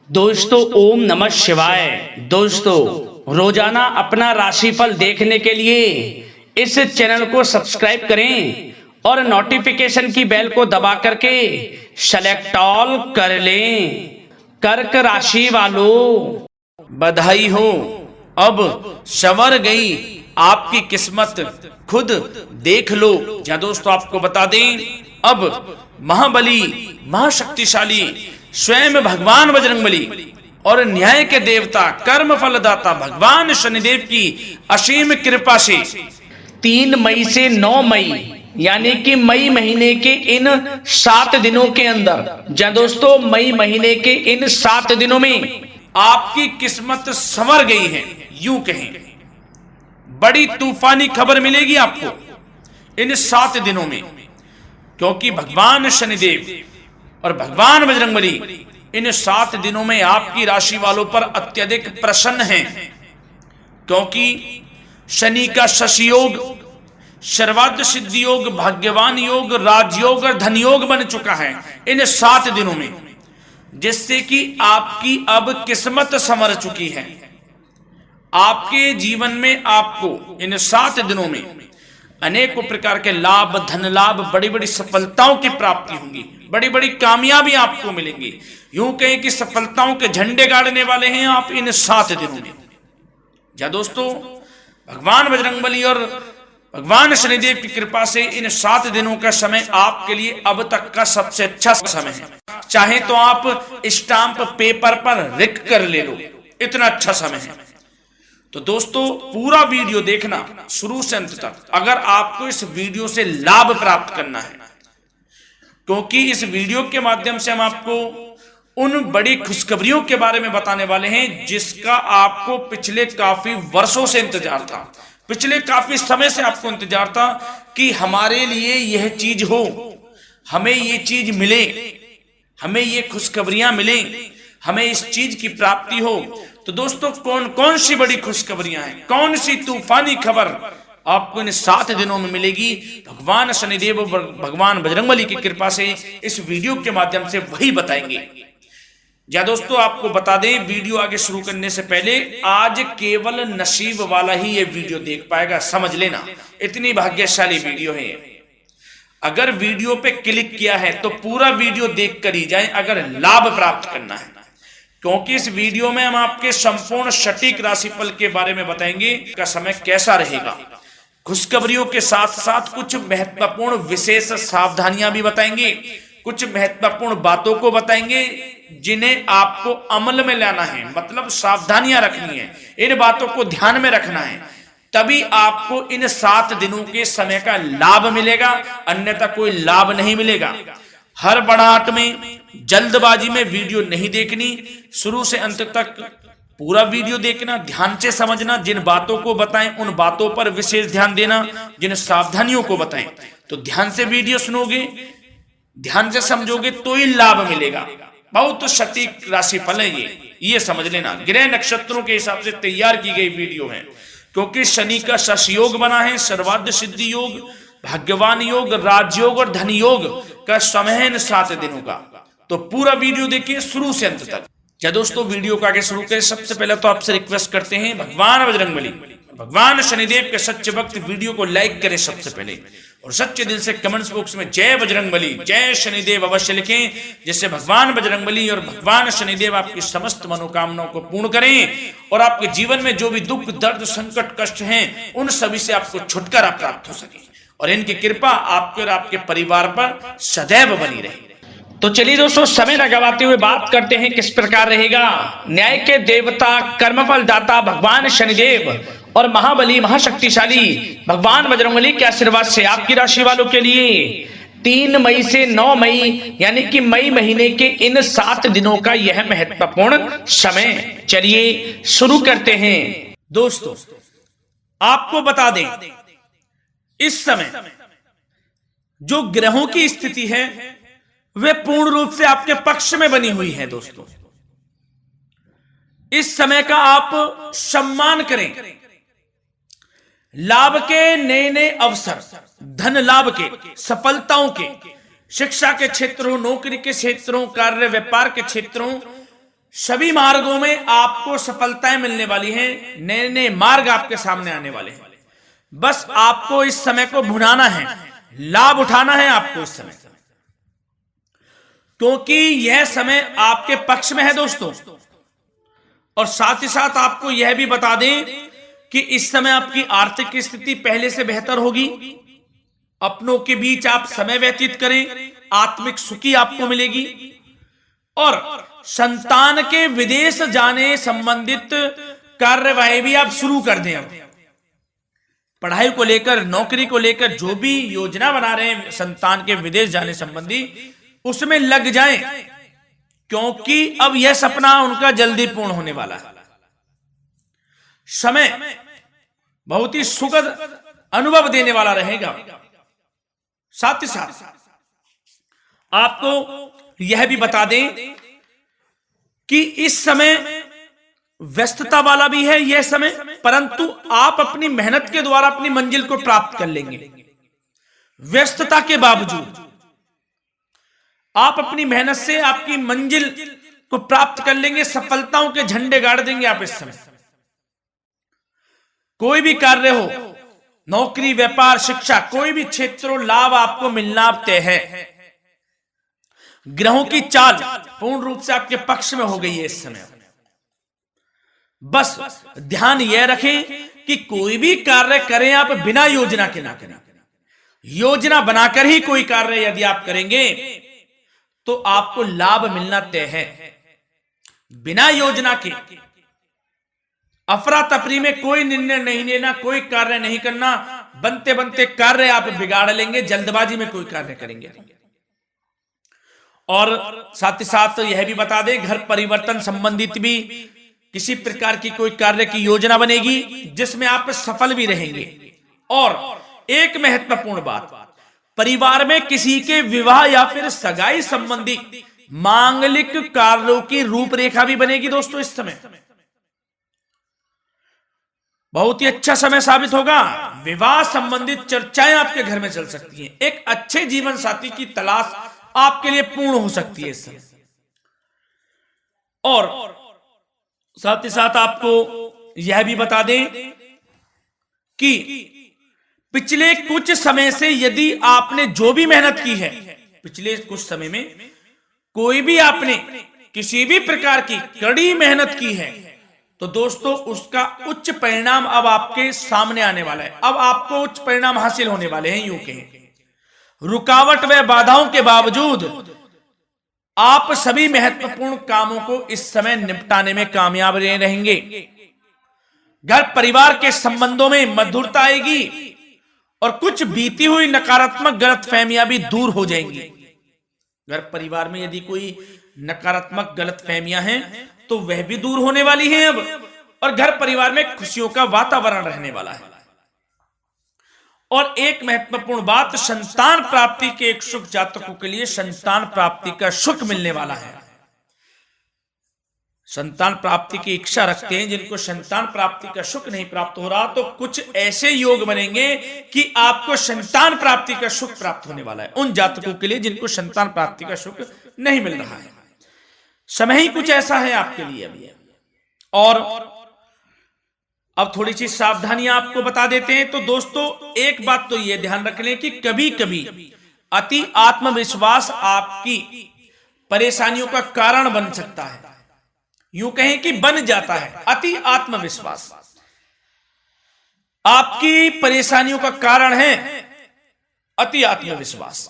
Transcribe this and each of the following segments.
दोस्तों ओम नमः शिवाय। दोस्तों रोजाना अपना राशिफल देखने के लिए इस चैनल को सब्सक्राइब करें और नोटिफिकेशन की बेल को दबा करके सेलेक्ट ऑल कर लें। कर्क राशि वालों, बधाई हो, अब संवर गई आपकी किस्मत, खुद देख लो। या दोस्तों आपको बता दें, अब महाबली महाशक्तिशाली स्वयं भगवान बजरंगबली और न्याय के देवता कर्म फलदाता भगवान शनिदेव की असीम कृपा से 3 मई से 9 मई यानी कि मई महीने के इन 7 दिनों के अंदर, या दोस्तों मई महीने के इन 7 दिनों में आपकी किस्मत संवर गई है। यूं कहें, बड़ी तूफानी खबर मिलेगी आपको इन 7 दिनों में, क्योंकि भगवान शनिदेव और भगवान बजरंगबली इन 7 दिनों में आपकी राशि वालों पर अत्यधिक प्रसन्न हैं, क्योंकि शनि का शशि योग, सर्वार्थ सिद्धि योग, भाग्यवान योग, राजयोग और धन योग बन चुका है इन 7 दिनों में, जिससे कि आपकी अब किस्मत संवर चुकी है। आपके जीवन में आपको इन 7 दिनों में अनेकों प्रकार के लाभ, धन लाभ, बड़ी बड़ी सफलताओं की प्राप्ति होंगी, बड़ी बड़ी कामयाबी आपको मिलेंगी। यूं कहें कि सफलताओं के झंडे गाड़ने वाले हैं आप इन 7 दिनों में। या दोस्तों भगवान बजरंगबली और भगवान शनिदेव की कृपा से इन 7 दिनों का समय आपके लिए अब तक का सबसे अच्छा समय है। चाहे तो आप स्टाम्प पेपर पर लिख कर ले लो, इतना अच्छा समय है। तो दोस्तों पूरा वीडियो देखना शुरू से अंत तक, अगर आपको इस वीडियो से लाभ प्राप्त करना है, क्योंकि इस वीडियो के माध्यम से हम आपको उन बड़ी खुशखबरियों के बारे में बताने वाले हैं जिसका आपको पिछले काफी वर्षों से इंतजार था, पिछले काफी समय से आपको इंतजार था कि हमारे लिए यह चीज हो, हमें ये चीज मिले, हमें ये खुशखबरियां मिले, हमें इस चीज की प्राप्ति हो। तो दोस्तों कौन कौन सी बड़ी खुशखबरियां हैं, कौन सी तूफानी खबर आपको इन 7 दिनों में मिलेगी, भगवान शनिदेव और भगवान बजरंगबली की कृपा से इस वीडियो के माध्यम से वही बताएंगे। या दोस्तों आपको बता दें, वीडियो आगे शुरू करने से पहले आज केवल नसीब वाला ही ये वीडियो देख पाएगा, समझ लेना, इतनी भाग्यशाली वीडियो है। अगर वीडियो पे क्लिक किया है तो पूरा वीडियो देख कर ही जाए अगर लाभ प्राप्त करना है, क्योंकि इस वीडियो में हम आपके संपूर्ण सटीक राशिफल के बारे में बताएंगे का समय कैसा रहेगा। खुशखबरियों के साथ साथ कुछ महत्वपूर्ण विशेष सावधानियां भी बताएंगे, कुछ महत्वपूर्ण बातों को बताएंगे जिन्हें आपको अमल में लाना है, मतलब सावधानियां रखनी है, इन बातों को ध्यान में रखना है, तभी आपको इन 7 दिनों के समय का लाभ मिलेगा, अन्यथा कोई लाभ नहीं मिलेगा। हड़बड़ाहट में, जल्दबाजी में वीडियो नहीं देखनी, शुरू से अंत तक पूरा वीडियो देखना, ध्यान से समझना, जिन बातों को बताएं उन बातों पर विशेष ध्यान देना, जिन सावधानियों को बताएं तो ध्यान से वीडियो सुनोगे, ध्यान से समझोगे तो ही लाभ मिलेगा। बहुत सटीक राशिफल है ये समझ लेना, ग्रह नक्षत्रों के हिसाब से तैयार की गई वीडियो है, क्योंकि शनि का शशि योग बना है, सर्वार्थ सिद्धि योग, भाग्यवान योग, राजयोग और धन योग का समय है इन 7 दिनों का। तो पूरा वीडियो देखिए शुरू से अंत तक। या दोस्तों वीडियो को आगे शुरू करें, सबसे पहले तो आपसे रिक्वेस्ट करते हैं, भगवान बजरंगबली, भगवान शनिदेव के सच्चे भक्त वीडियो को लाइक करें सबसे पहले, और सच्चे दिल से कमेंट्स बॉक्स में जय बजरंगबली, जय शनिदेव अवश्य लिखें, जिससे भगवान बजरंगबली और भगवान शनिदेव आपकी समस्त मनोकामनाओं को पूर्ण करें और आपके जीवन में जो भी दुख, दर्द, संकट, कष्ट हैं उन सभी से आपको छुटकारा प्राप्त हो सके और इनकी कृपा आपके और आपके परिवार पर सदैव बनी रहे। तो चलिए दोस्तों समय न गवाते हुए बात करते हैं किस प्रकार रहेगा न्याय के देवता, कर्मफल दाता भगवान शनिदेव और महाबली महाशक्तिशाली भगवान बजरंगबली के आशीर्वाद से आपकी राशि वालों के लिए 3 मई से 9 मई यानी कि मई महीने के इन 7 दिनों का यह महत्वपूर्ण समय। चलिए शुरू करते हैं। दोस्तों आपको बता दें, इस समय जो ग्रहों की स्थिति है वे पूर्ण रूप से आपके पक्ष में बनी हुई है। दोस्तों इस समय का आप सम्मान करें, लाभ के नए नए अवसर, धन लाभ के, सफलताओं के, शिक्षा के क्षेत्रों, नौकरी के क्षेत्रों, कार्य व्यापार के क्षेत्रों, सभी मार्गों में आपको सफलताएं मिलने वाली हैं, नए नए मार्ग आपके सामने आने वाले हैं। बस आपको इस समय को भुनाना है, लाभ उठाना है आपको इस समय, क्योंकि यह समय आपके पक्ष में है दोस्तों। और साथ ही साथ आपको यह भी बता दें कि इस समय आपकी आर्थिक स्थिति पहले से बेहतर होगी। अपनों के बीच आप समय व्यतीत करें, आत्मिक सुखी आपको मिलेगी। और संतान के विदेश जाने संबंधित कार्यवाही भी आप शुरू कर दें। पढ़ाई को लेकर, नौकरी को लेकर जो भी योजना बना रहे हैं संतान के विदेश जाने संबंधी, उसमें लग जाएं, क्योंकि अब यह सपना उनका जल्दी पूर्ण होने वाला है। समय बहुत ही सुखद अनुभव देने वाला रहेगा। साथ ही साथ आपको यह भी बता दें कि इस समय व्यस्तता वाला भी है यह समय, परंतु आप अपनी मेहनत के द्वारा अपनी मंजिल को प्राप्त कर लेंगे। व्यस्तता के बावजूद आप अपनी मेहनत से आपकी मंजिल को प्राप्त कर लेंगे, सफलताओं के झंडे गाड़ देंगे आप इस समय। कोई भी कार्य हो, नौकरी, व्यापार, शिक्षा, कोई भी क्षेत्र, लाभ आपको मिलना तय है। ग्रहों की चाल पूर्ण रूप से आपके पक्ष में हो गई है इस समय। बस ध्यान यह रखें कि कोई भी कार्य करें आप बिना योजना के ना करें। योजना बनाकर ही कोई कार्य यदि आप करेंगे तो आपको लाभ मिलना तय है। बिना योजना के अफरा तफरी में कोई निर्णय नहीं लेना, कोई कार्य नहीं करना। बनते बनते कार्य आप बिगाड़ लेंगे, जल्दबाजी में कोई कार्य करेंगे। और साथ ही साथ यह भी बता दें, घर परिवर्तन संबंधित भी किसी प्रकार की कोई कार्य की योजना बनेगी जिसमें आप सफल भी रहेंगे। और एक महत्वपूर्ण बात, परिवार में किसी के विवाह या फिर सगाई संबंधी मांगलिक कार्यों की रूपरेखा भी बनेगी दोस्तों इस समय। बहुत ही अच्छा समय साबित होगा। विवाह संबंधित चर्चाएं आपके घर में चल सकती हैं। एक अच्छे जीवन साथी की तलाश आपके लिए पूर्ण हो सकती है इस समय। और साथ ही साथ आपको यह भी बता दें कि पिछले कुछ समय से यदि आपने जो भी मेहनत की है, पिछले कुछ समय में कोई भी आपने किसी भी प्रकार की कड़ी मेहनत की है, तो दोस्तों उसका उच्च परिणाम अब आपके सामने आने वाला है। अब आपको उच्च परिणाम हासिल होने वाले हैं। यूं कहें, रुकावट व बाधाओं के बावजूद आप सभी महत्वपूर्ण कामों को इस समय निपटाने में कामयाब रहेंगे। घर परिवार के संबंधों में मधुरता आएगी और कुछ बीती हुई नकारात्मक गलतफहमियां भी दूर हो जाएंगी। घर परिवार में यदि कोई नकारात्मक गलतफहमियां हैं तो वह भी दूर होने वाली हैं अब, और घर परिवार में खुशियों का वातावरण रहने वाला है। और एक महत्वपूर्ण बात, संतान प्राप्ति के इच्छुक जातकों के लिए संतान प्राप्ति का सुख मिलने वाला है। संतान प्राप्ति की इच्छा रखते हैं जिनको संतान प्राप्ति का सुख नहीं प्राप्त हो रहा, तो कुछ ऐसे योग बनेंगे कि आपको संतान प्राप्ति का सुख प्राप्त होने वाला है। उन जातकों के लिए जिनको संतान प्राप्ति का सुख नहीं मिल रहा है, समय ही कुछ ऐसा है आपके लिए अभी। और अब थोड़ी सी सावधानियां आपको बता देते हैं। तो दोस्तों एक बात तो यह ध्यान रख लें कि कभी कभी अति आत्मविश्वास आपकी परेशानियों का कारण बन सकता है। यूं कहें कि बन जाता है। अति आत्मविश्वास आपकी परेशानियों का कारण है। अति आत्मविश्वास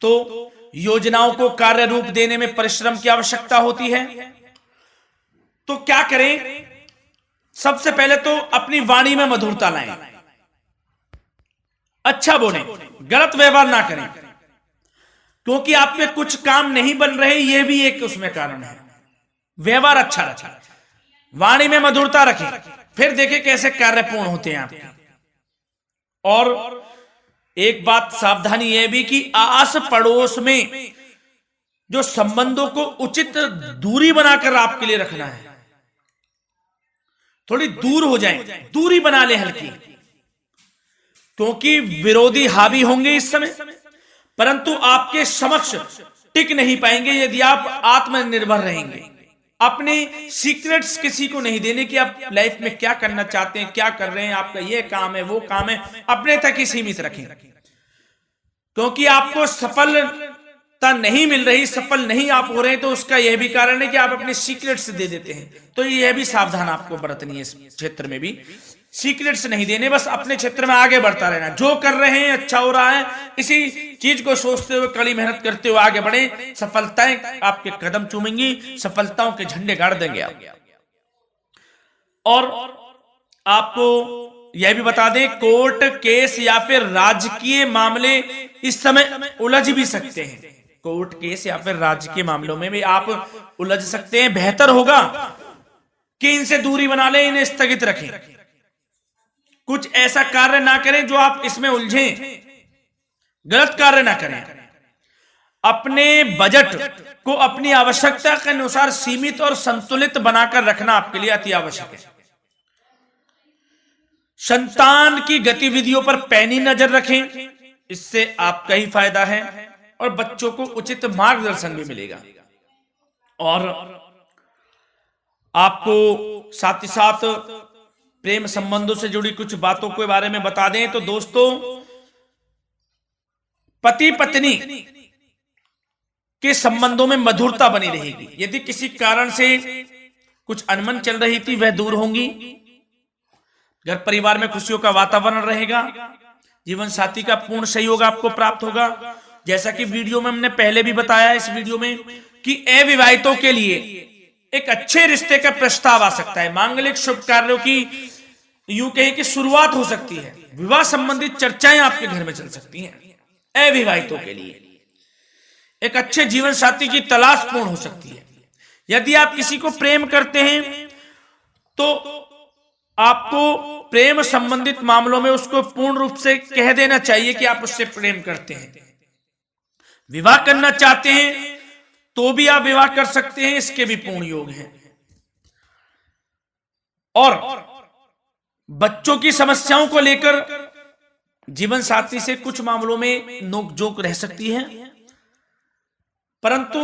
तो योजनाओं को कार्य रूप देने में परिश्रम की आवश्यकता होती है। तो क्या करें? सबसे पहले तो अपनी वाणी में मधुरता लाएं, अच्छा बोलें, गलत व्यवहार ना करें, क्योंकि आप में कुछ काम नहीं बन रहे, यह भी एक उसमें कारण है। व्यवहार अच्छा रखें, वाणी में मधुरता रखें, फिर देखें कैसे कार्य पूर्ण होते हैं आपके। और एक बात सावधानी यह भी कि आस पड़ोस में जो संबंधों को उचित दूरी बनाकर आपके लिए रखना है। थोड़ी दूर हो जाएं, दूरी बना ले हल्की, क्योंकि विरोधी हावी होंगे इस समय, परंतु आपके समक्ष टिक नहीं पाएंगे यदि आप आत्मनिर्भर रहेंगे। अपने सीक्रेट्स किसी को नहीं देने कि आप लाइफ में क्या करना चाहते हैं, क्या कर रहे हैं, आपका ये काम है, वो काम है, अपने तक ही सीमित रखें। क्योंकि आपको सफलता नहीं मिल रही, सफल नहीं आप हो रहे हैं, तो उसका यह भी कारण है कि आप अपने सीक्रेट्स दे देते हैं। तो यह भी सावधान आपको बरतनी है इस क्षेत्र में भी। सीक्रेट्स नहीं देने, बस अपने क्षेत्र में आगे बढ़ता रहना। जो कर रहे हैं अच्छा हो रहा है, इसी चीज को सोचते हुए कड़ी मेहनत करते हुए आगे बढ़े। सफलताएं आपके कदम चूमेंगी, सफलताओं के झंडे गाड़ देंगे आप। और आपको यह भी बता दें, कोर्ट केस या फिर राजकीय मामले इस समय उलझ भी सकते हैं। कोर्ट केस या फिर राजकीय मामलों में भी आप उलझ सकते हैं। बेहतर होगा कि इनसे दूरी बना लें, इन्हें स्थगित रखें। कुछ ऐसा कार्य ना करें जो आप इसमें उलझें, गलत कार्य ना करें। अपने बजट को अपनी आवश्यकता के अनुसार सीमित और संतुलित बनाकर रखना आपके लिए अति आवश्यक है। संतान की गतिविधियों पर पैनी नजर रखें, इससे आपका ही फायदा है और बच्चों को उचित मार्गदर्शन भी मिलेगा। और आपको साथ ही साथ प्रेम संबंधों से जुड़ी कुछ बातों के बारे में बता दें तो दोस्तों, पति पत्नी के संबंधों में मधुरता बनी रहेगी। यदि किसी कारण से कुछ अनबन चल रही थी, वह दूर होंगी। घर परिवार में खुशियों का वातावरण रहेगा। जीवन साथी का पूर्ण सहयोग आपको प्राप्त होगा। जैसा कि वीडियो में हमने पहले भी बताया इस वीडियो में कि अविवाहितों के लिए एक अच्छे रिश्ते का प्रस्ताव आ सकता है। मांगलिक शुभ कार्यों की यूं कहें कि शुरुआत हो सकती है। विवाह संबंधित चर्चाएं आपके घर में चल सकती हैं। अविवाहितों के लिए एक अच्छे जीवन साथी की तलाश पूर्ण हो सकती है। यदि आप किसी को प्रेम करते हैं तो आपको प्रेम संबंधित मामलों में उसको पूर्ण रूप से कह देना चाहिए कि आप उससे प्रेम करते हैं। विवाह करना चाहते हैं तो भी आप विवाह कर सकते हैं, इसके भी पूर्ण योग हैं। और बच्चों की समस्याओं को लेकर जीवन साथी से कुछ मामलों में नोकझोंक रह सकती है, परंतु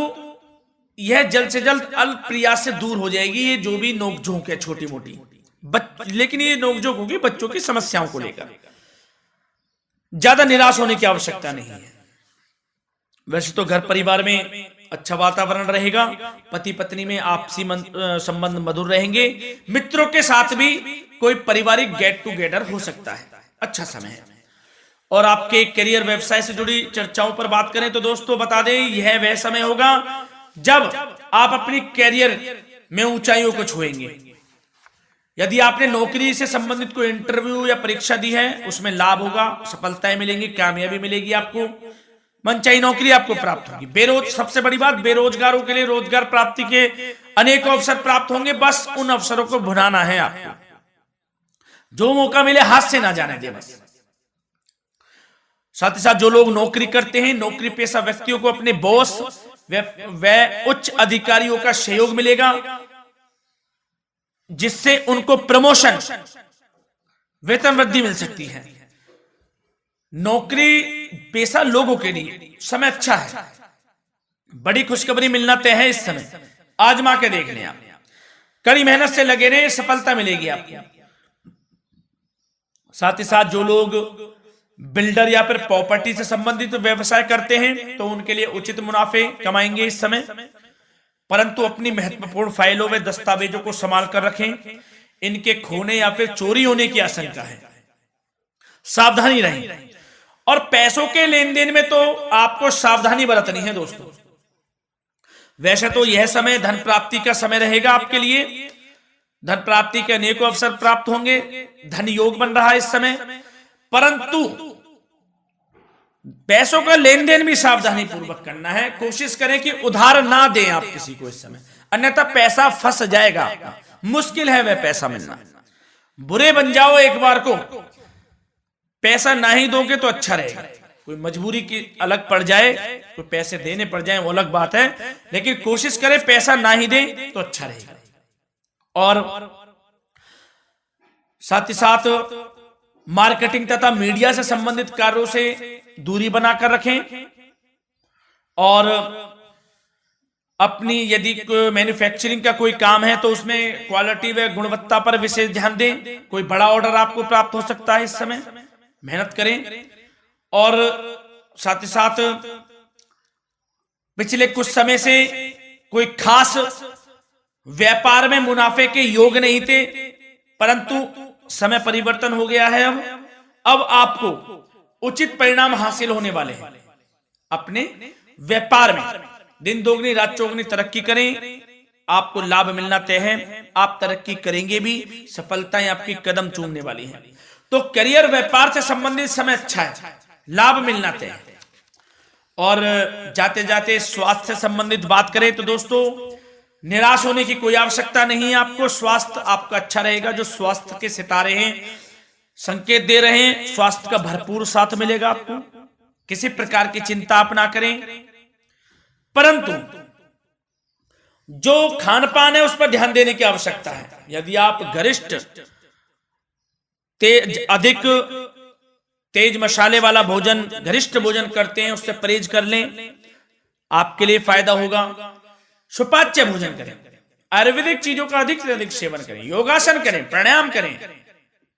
यह जल्द से जल्द अल्प प्रयास से दूर हो जाएगी। ये जो भी नोकझोंक है छोटी मोटी, लेकिन ये नोकझोंक होगी बच्चों की समस्याओं को लेकर। ज्यादा निराश होने की आवश्यकता नहीं है। वैसे तो घर परिवार में अच्छा वातावरण रहेगा। पति पत्नी में आपसी संबंध मधुर रहेंगे। मित्रों के साथ भी कोई पारिवारिक गेट टुगेदर हो सकता है। अच्छा समय है। और आपके करियर व्यवसाय से जुड़ी चर्चाओं पर बात करें तो दोस्तों बता दें, यह वह समय होगा जब आप अपनी करियर में ऊंचाइयों को छुएंगे। यदि आपने नौकरी से संबंधित कोई इंटरव्यू या परीक्षा दी है, उसमें लाभ होगा, सफलताएं मिलेंगी, कामयाबी मिलेगी। आपको मनचाही नौकरी आपको प्राप्त होगी। सबसे बड़ी बात, बेरोजगारों के लिए रोजगार प्राप्ति के अनेक अवसर प्राप्त होंगे। बस उन अवसरों को भुनाना है आपको। जो मौका मिले हाथ से ना जाने दे बस। साथ ही साथ जो लोग नौकरी करते हैं, नौकरी पेशा व्यक्तियों को अपने बॉस व उच्च अधिकारियों का सहयोग मिलेगा, जिससे उनको प्रमोशन, वेतन वृद्धि मिल सकती है। नौकरी पेशा लोगों के लिए समय अच्छा है। बड़ी खुशखबरी मिलना तय है इस समय। आजमा के देख लें आप। कड़ी मेहनत से लगे रहे, सफलता मिलेगी आपको। साथ ही साथ जो लोग बिल्डर या फिर प्रॉपर्टी से संबंधित व्यवसाय करते हैं तो उनके लिए उचित मुनाफे कमाएंगे इस समय। परंतु अपनी महत्वपूर्ण फाइलों व दस्तावेजों को संभाल कर रखें। इनके खोने या फिर चोरी होने की आशंका है। सावधानी रहें। और पैसों के लेन देन में तो आपको सावधानी बरतनी है दोस्तों। वैसे तो यह समय धन प्राप्ति का समय रहेगा आपके लिए। धन प्राप्ति के अनेकों अवसर प्राप्त होंगे। धन योग बन रहा है इस समय। परंतु पैसों का लेन देन भी सावधानी पूर्वक करना है। कोशिश करें कि उधार ना दें आप किसी को इस समय, अन्यथा पैसा फंस जाएगा आपका। मुश्किल है वह पैसा मिलना। बुरे बन जाओ एक बार को, पैसा ना ही दोगे तो अच्छा रहेगा। कोई मजबूरी की अलग पड़ जाए, कोई पैसे देने पड़ जाए वो अलग बात है, लेकिन कोशिश करें पैसा ना ही दें तो अच्छा रहेगा। और साथ ही साथ मार्केटिंग तथा मीडिया से संबंधित कार्यों से दूरी बनाकर रखें। और अपनी यदि मैन्युफैक्चरिंग का कोई काम है तो उसमें क्वालिटी व गुणवत्ता पर विशेष ध्यान दें। कोई बड़ा ऑर्डर आपको प्राप्त हो सकता है इस समय, मेहनत करें। और साथ ही साथ पिछले कुछ समय से कोई खास व्यापार में मुनाफे के योग नहीं थे, परंतु समय परिवर्तन हो गया है। अब आपको उचित परिणाम हासिल होने वाले हैं। अपने व्यापार में दिन दोगुनी रात चौगुनी तरक्की करें, आपको लाभ मिलना तय है। आप तरक्की करेंगे भी, सफलताएं आपकी कदम चूमने वाली हैं। तो करियर व्यापार से संबंधित समय अच्छा है, लाभ मिलना तय है। और जाते जाते स्वास्थ्य से संबंधित बात करें तो दोस्तों, निराश होने की कोई आवश्यकता नहीं है। आपको स्वास्थ्य आपका अच्छा रहेगा। जो स्वास्थ्य के सितारे हैं संकेत दे रहे हैं, स्वास्थ्य का भरपूर साथ मिलेगा आपको। किसी प्रकार की चिंता आप ना करें, परंतु जो खान पान है उस पर ध्यान देने की आवश्यकता है। यदि आप गरिष्ठ अधिक तेज मसाले वाला भोजन, गरिष्ठ भोजन करते हैं, उससे परहेज कर लें, आपके लिए फायदा होगा। सुपाच्य भोजन करें, आयुर्वेदिक चीजों का अधिक से अधिक सेवन करें, योगासन करें, प्राणायाम करें।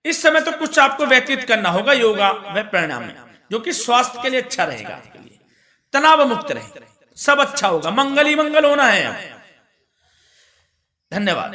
इस समय तो कुछ आपको व्यतीत करना होगा योगा व प्राणायाम में, जो कि स्वास्थ्य के लिए अच्छा रहेगा, आपके लिए तनाव मुक्त रहे, सब अच्छा होगा। मंगल ही मंगल होना है। धन्यवाद।